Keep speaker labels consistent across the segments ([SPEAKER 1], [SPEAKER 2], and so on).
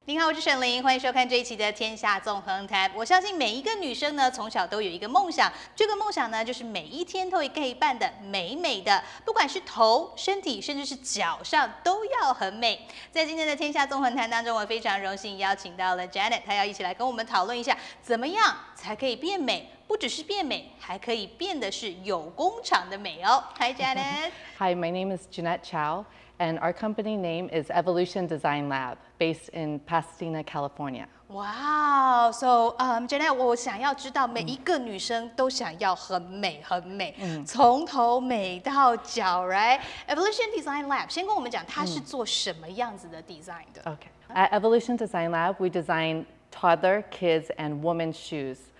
[SPEAKER 1] 您好，我是沈玲，欢迎收看这一期的《天下纵横谈》。我相信每一个女生呢，从小都有一个梦想，这个梦想呢，就是每一天都会可以扮的美美的，不管是头、身体，甚至是脚上，都要很美。在今天的《天下纵横谈》当中，我非常荣幸邀请到了 Janet， 她要一起来跟我们讨论一下，怎么样才可以变美。不只是变美，还可以变的是有工厂的美哦。Hi, Janet.
[SPEAKER 2] Hi, my name is Jeanette Chow, and our company name is Evolution Design Lab, based in Pasadena, California.
[SPEAKER 1] Wow, so Janet， 我想要知道每一个女生都想要很美很美，从头美到脚 ，right? Evolution Design Lab， 先跟我们讲它是做什么样子的 design 的
[SPEAKER 2] Okay. At Evolution Design Lab, we design toddler, kids, and women's shoes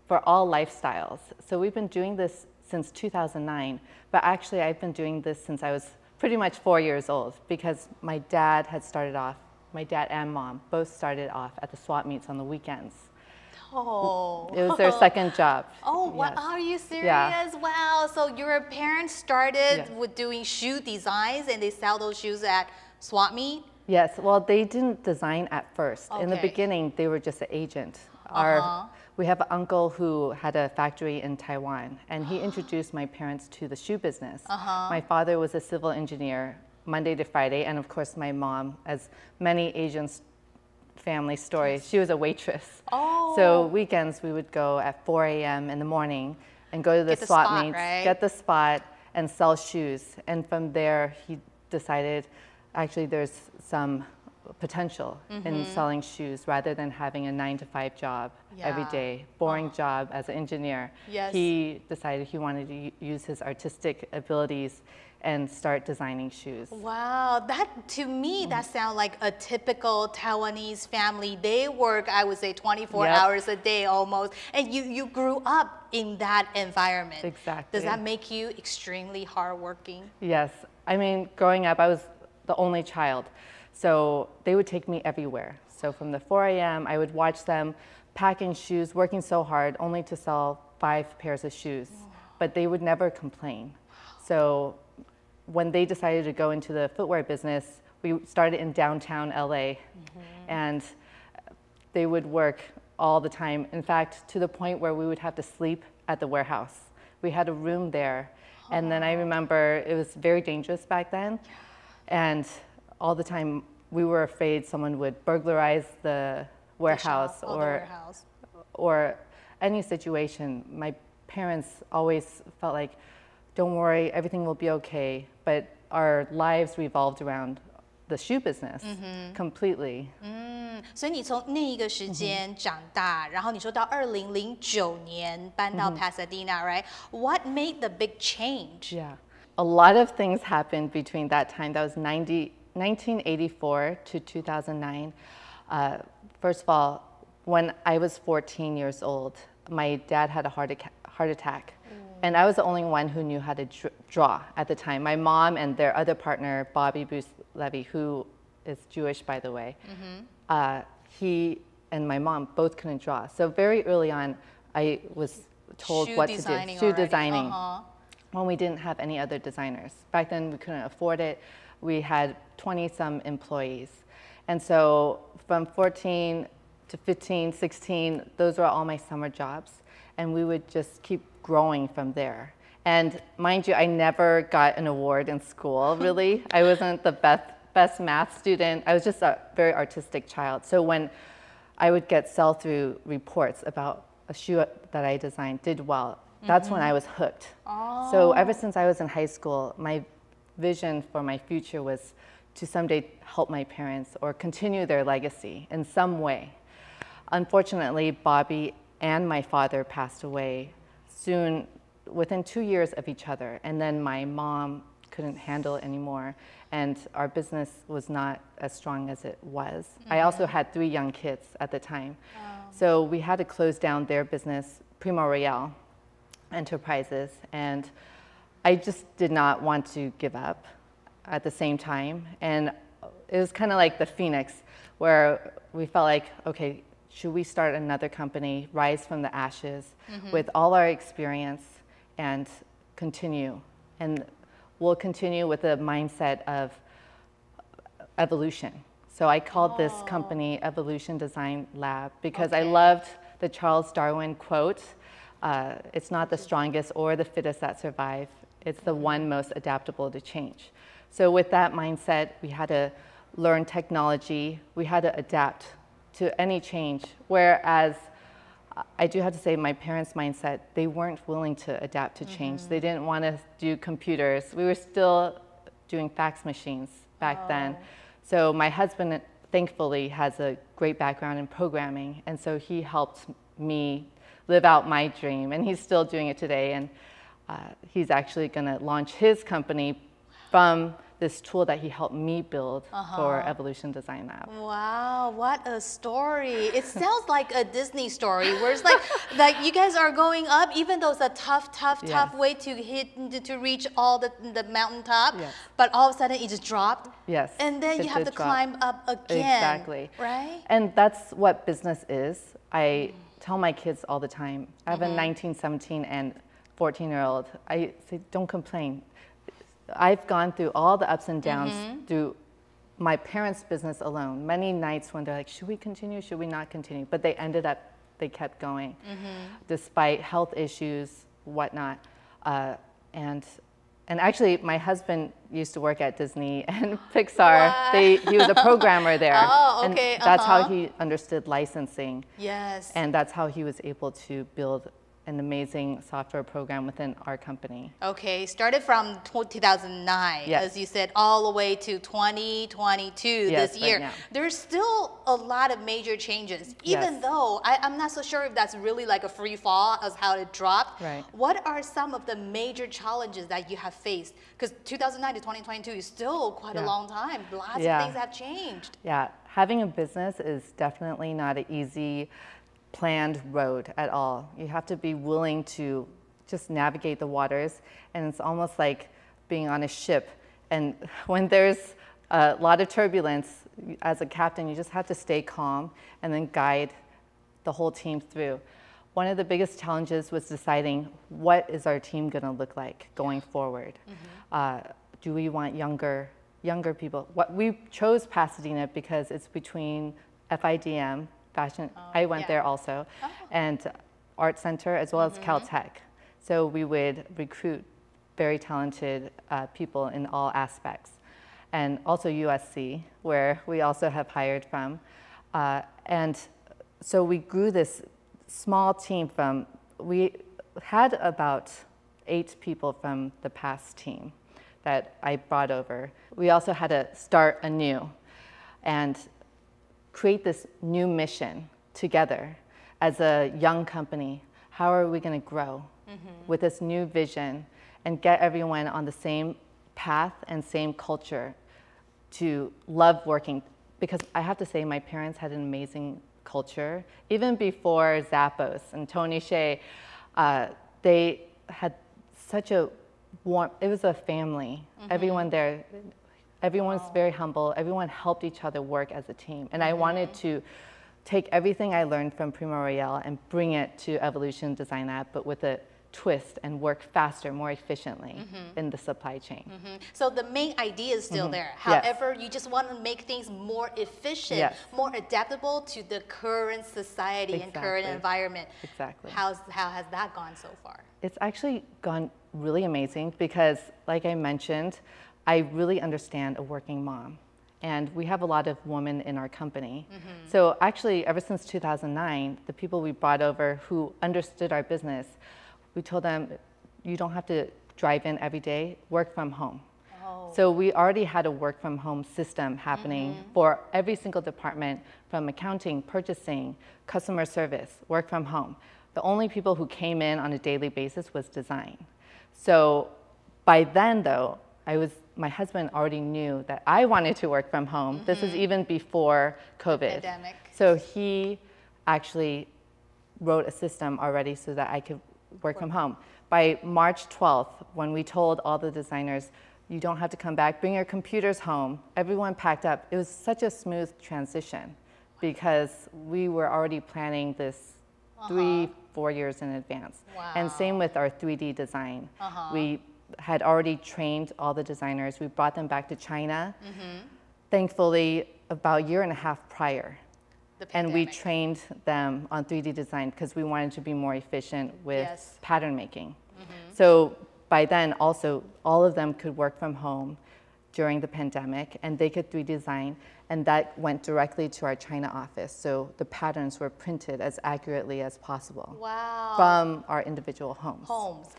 [SPEAKER 2] for all lifestyles. So we've been doing this since 2009, but actually I've been doing this since I was pretty much 4 years old because my dad had started off, my dad and mom both started off at the swap meets on the weekends.
[SPEAKER 1] Oh.
[SPEAKER 2] It was their second job.
[SPEAKER 1] Oh,
[SPEAKER 2] yes.
[SPEAKER 1] Are you serious?
[SPEAKER 2] Yeah.
[SPEAKER 1] Wow. So your parents started with doing shoe designs and they sell those shoes at swap meet?
[SPEAKER 2] Yes, well, they didn't design at first. In the
[SPEAKER 1] Okay.
[SPEAKER 2] beginning, they were just an agent. We have an uncle who had a factory in Taiwan, and he introduced my parents to the shoe business. My father was a civil engineer Monday to Friday, and of course my mom, as many Asian family stories, she was a waitress.
[SPEAKER 1] Oh.
[SPEAKER 2] So weekends we would go at 4 a.m. in the morning and go to the swap meets,
[SPEAKER 1] right?
[SPEAKER 2] get the spot, and sell shoes. And from there, he decided actually there's some potential in selling shoes rather than having a 9-to-5 job every day, boring job as an engineer.
[SPEAKER 1] Yes.
[SPEAKER 2] He decided he wanted to use his artistic abilities and start designing shoes.
[SPEAKER 1] Wow, that to me that sounds like a typical Taiwanese family. They work, I would say, 24 hours a day almost, and you grew up in that environment.
[SPEAKER 2] Exactly.
[SPEAKER 1] Does that make you extremely hardworking?
[SPEAKER 2] Yes, I mean, growing up, I was the only child, so they would take me everywhere. So from the 4 a.m., I would watch them packing shoes, working so hard, only to sell 5 pairs of shoes, but they would never complain. So when they decided to go into the footwear business, we started in downtown LA, and they would work all the time. In fact, to the point where we would have to sleep at the warehouse. We had a room there, and then I remember it was very dangerous back then, and all the time we were afraid someone would burglarize the warehouse or any situation. My parents always felt like, don't worry, everything will be okay. But our lives revolved around the shoe business completely.
[SPEAKER 1] 所以你从那一个时间长大，然后你说到2009年搬到 Pasadena, right? What made the big change?
[SPEAKER 2] Yeah, a lot of things happened between that time. That was 1984 to 2009. First of all, when I was 14 years old, my dad had a heart attack. And I was the only one who knew how to draw at the time. My mom and their other partner, Bobby Bruce Levy, who is Jewish, by the way, he and my mom both couldn't draw. So very early on, I was told what to do. Shoe designing. When we didn't have any other designers. Back then, we couldn't afford it. We had 20-some employees. And so from 14 to 15, 16, those were all my summer jobs. And we would just keep growing from there. And mind you, I never got an award in school, really. I wasn't the best math student. I was just a very artistic child. So when I would get sell-through reports about a shoe that I designed did well, that's when I was hooked. So ever since I was in high school, my vision for my future was to someday help my parents or continue their legacy in some way. Unfortunately, Bobby and my father passed away soon, within 2 years of each other. And then my mom couldn't handle it anymore, and our business was not as strong as it was. I also had 3 young kids at the time. So we had to close down their business, Primo Royale Enterprises, and I just did not want to give up at the same time. And it was kind of like the Phoenix, where we felt like, okay, should we start another company, rise from the ashes with all our experience and continue? And we'll continue with the mindset of evolution. So I called this company Evolution Design Lab because I loved the Charles Darwin quote, it's not the strongest or the fittest that survive, it's the one most adaptable to change. So with that mindset, we had to learn technology, we had to adapt to any change, whereas I do have to say my parents' mindset, they weren't willing to adapt to change. They didn't want to do computers. We were still doing fax machines back then. So my husband, thankfully, has a great background in programming, and so he helped me live out my dream, and he's still doing it today, and he's actually going to launch his company from this tool that he helped me build for Evolution Design Lab.
[SPEAKER 1] Wow, what a story. It sounds like a Disney story where it's like you guys are going up, even though it's a tough way to reach all the mountaintop, but all of a sudden it just dropped.
[SPEAKER 2] Yes.
[SPEAKER 1] And then you have to climb up again.
[SPEAKER 2] Exactly.
[SPEAKER 1] Right?
[SPEAKER 2] And that's what business is. I tell my kids all the time, I have a 19, 17, and 14-year-old. I say, don't complain. I've gone through all the ups and downs through my parents' business alone. Many nights when they're like, should we continue, should we not continue? But they kept going, despite health issues, whatnot. And actually, my husband used to work at Disney and Pixar. He was a programmer there.
[SPEAKER 1] Oh, okay.
[SPEAKER 2] And that's how he understood licensing.
[SPEAKER 1] Yes.
[SPEAKER 2] And that's how he was able to build an amazing software program within our company.
[SPEAKER 1] Okay, started from 2009, as you said, all the way to 2022 this year.
[SPEAKER 2] Right.
[SPEAKER 1] There's still a lot of major changes, even though I'm not so sure if that's really like a free fall as how it dropped.
[SPEAKER 2] Right.
[SPEAKER 1] What are some of the major challenges that you have faced? Because 2009 to 2022 is still quite a long time. Lots of things have changed.
[SPEAKER 2] Yeah, having a business is definitely not an easy planned road at all. You have to be willing to just navigate the waters, and it's almost like being on a ship. And when there's a lot of turbulence, as a captain, you just have to stay calm and then guide the whole team through. One of the biggest challenges was deciding what is our team going to look like going forward. Do we want younger people? We chose Pasadena because it's between FIDM, fashion, I went there also, and Art Center, as well as Caltech. So we would recruit very talented people in all aspects. And also USC, where we also have hired from. And so we grew this small team we had about 8 people from the past team that I brought over. We also had to start anew and create this new mission together as a young company. How are we going to grow with this new vision and get everyone on the same path and same culture to love working? Because I have to say, my parents had an amazing culture. Even before Zappos and Tony Hsieh, they had such a warm, it was a family. Everyone there, everyone's very humble. Everyone helped each other work as a team. And I wanted to take everything I learned from Primo Royale and bring it to Evolution Design Lab, but with a twist, and work faster, more efficiently in the supply chain.
[SPEAKER 1] So the main idea is still there. However, you just want to make things more efficient, more adaptable to the current society and current environment.
[SPEAKER 2] Exactly.
[SPEAKER 1] How has that gone so far?
[SPEAKER 2] It's actually gone really amazing because, like I mentioned, I really understand a working mom. And we have a lot of women in our company. So actually, ever since 2009, the people we brought over who understood our business, we told them, you don't have to drive in every day, work from home. So we already had a work from home system happening for every single department, from accounting, purchasing, customer service, work from home. The only people who came in on a daily basis was design. So by then though, my husband already knew that I wanted to work from home. This is even before COVID.
[SPEAKER 1] Pandemic.
[SPEAKER 2] So he actually wrote a system already so that I could work from home. By March 12th, when we told all the designers, you don't have to come back, bring your computers home, everyone packed up. It was such a smooth transition because we were already planning this 3-4 years in advance. And same with our 3D design. We had already trained all the designers. We brought them back to China. thankfully, about a year and a half prior. And we
[SPEAKER 1] pandemic.
[SPEAKER 2] trained them on 3D design because we wanted to be more efficient with
[SPEAKER 1] Yes.
[SPEAKER 2] pattern making. So by then, also, all of them could work from home during the pandemic, and they could 3D design, and that went directly to our China office. So the patterns were printed as accurately as possible
[SPEAKER 1] Wow.
[SPEAKER 2] from our individual homes.
[SPEAKER 1] Homes.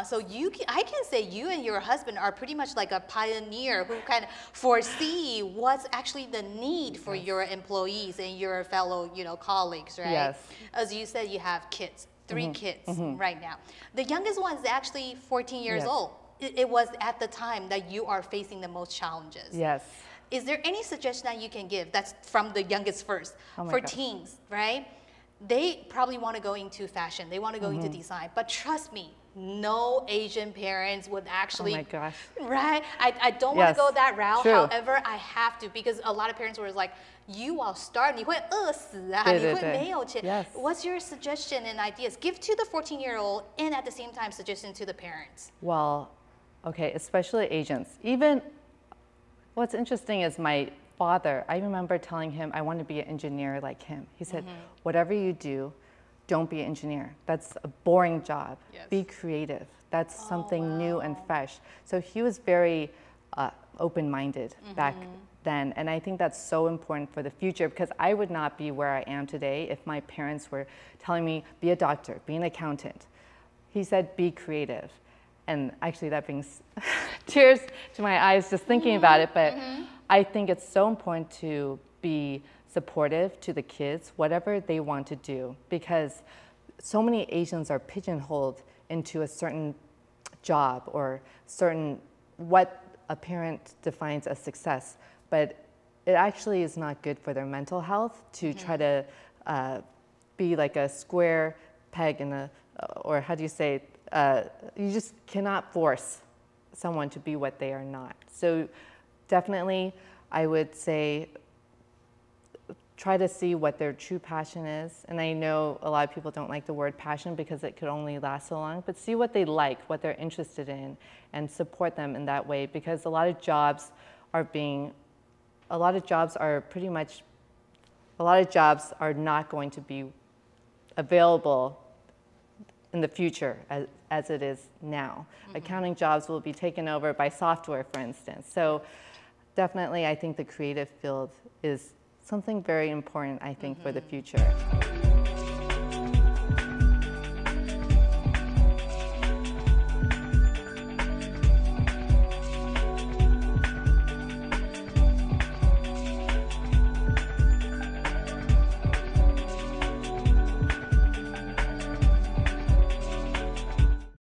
[SPEAKER 1] So I can say you and your husband are pretty much like a pioneer who kind of foresee what's actually the need for your employees and your fellow, colleagues, right?
[SPEAKER 2] Yes.
[SPEAKER 1] As you said, you have kids, 3 kids right now. The youngest one is actually 14 years
[SPEAKER 2] Yes.
[SPEAKER 1] old. It was at the time that you are facing the most challenges.
[SPEAKER 2] Yes.
[SPEAKER 1] Is there any suggestion that you can give that's from the youngest first?
[SPEAKER 2] Oh my
[SPEAKER 1] for
[SPEAKER 2] gosh.
[SPEAKER 1] teens, right? They probably want to go into fashion. They want to go into design. But trust me, no Asian parents would actually,
[SPEAKER 2] Oh my gosh.
[SPEAKER 1] right? I don't want
[SPEAKER 2] Yes,
[SPEAKER 1] to go that route.
[SPEAKER 2] true.
[SPEAKER 1] However, I have to because a lot of parents were like, you will starve, 你会饿死啊，
[SPEAKER 2] 对，对，
[SPEAKER 1] 你会没有钱。
[SPEAKER 2] 对。Yes.
[SPEAKER 1] What's your suggestion and ideas? Give to the 14-year-old and at the same time suggestion to the parents.
[SPEAKER 2] Well, okay, especially Asians. Even what's interesting is my father, I remember telling him I want to be an engineer like him. He said, whatever you do, don't be an engineer. That's a boring job.
[SPEAKER 1] Yes.
[SPEAKER 2] Be creative. That's something new and fresh. So he was very open-minded back then. And I think that's so important for the future because I would not be where I am today if my parents were telling me, be a doctor, be an accountant. He said, be creative. And actually that brings tears to my eyes just thinking about it. But I think it's so important to be supportive to the kids, whatever they want to do, because so many Asians are pigeonholed into a certain job or certain what a parent defines as success. But it actually is not good for their mental health to try to be like a square peg in a, or how do you say, you just cannot force someone to be what they are not. So definitely, I would say, try to see what their true passion is. And I know a lot of people don't like the word passion because it could only last so long, but see what they like, what they're interested in, and support them in that way because a lot of jobs are not going to be available in the future as it is now. Accounting jobs will be taken over by software, for instance. So definitely, I think the creative field is something very important, I think, for the future.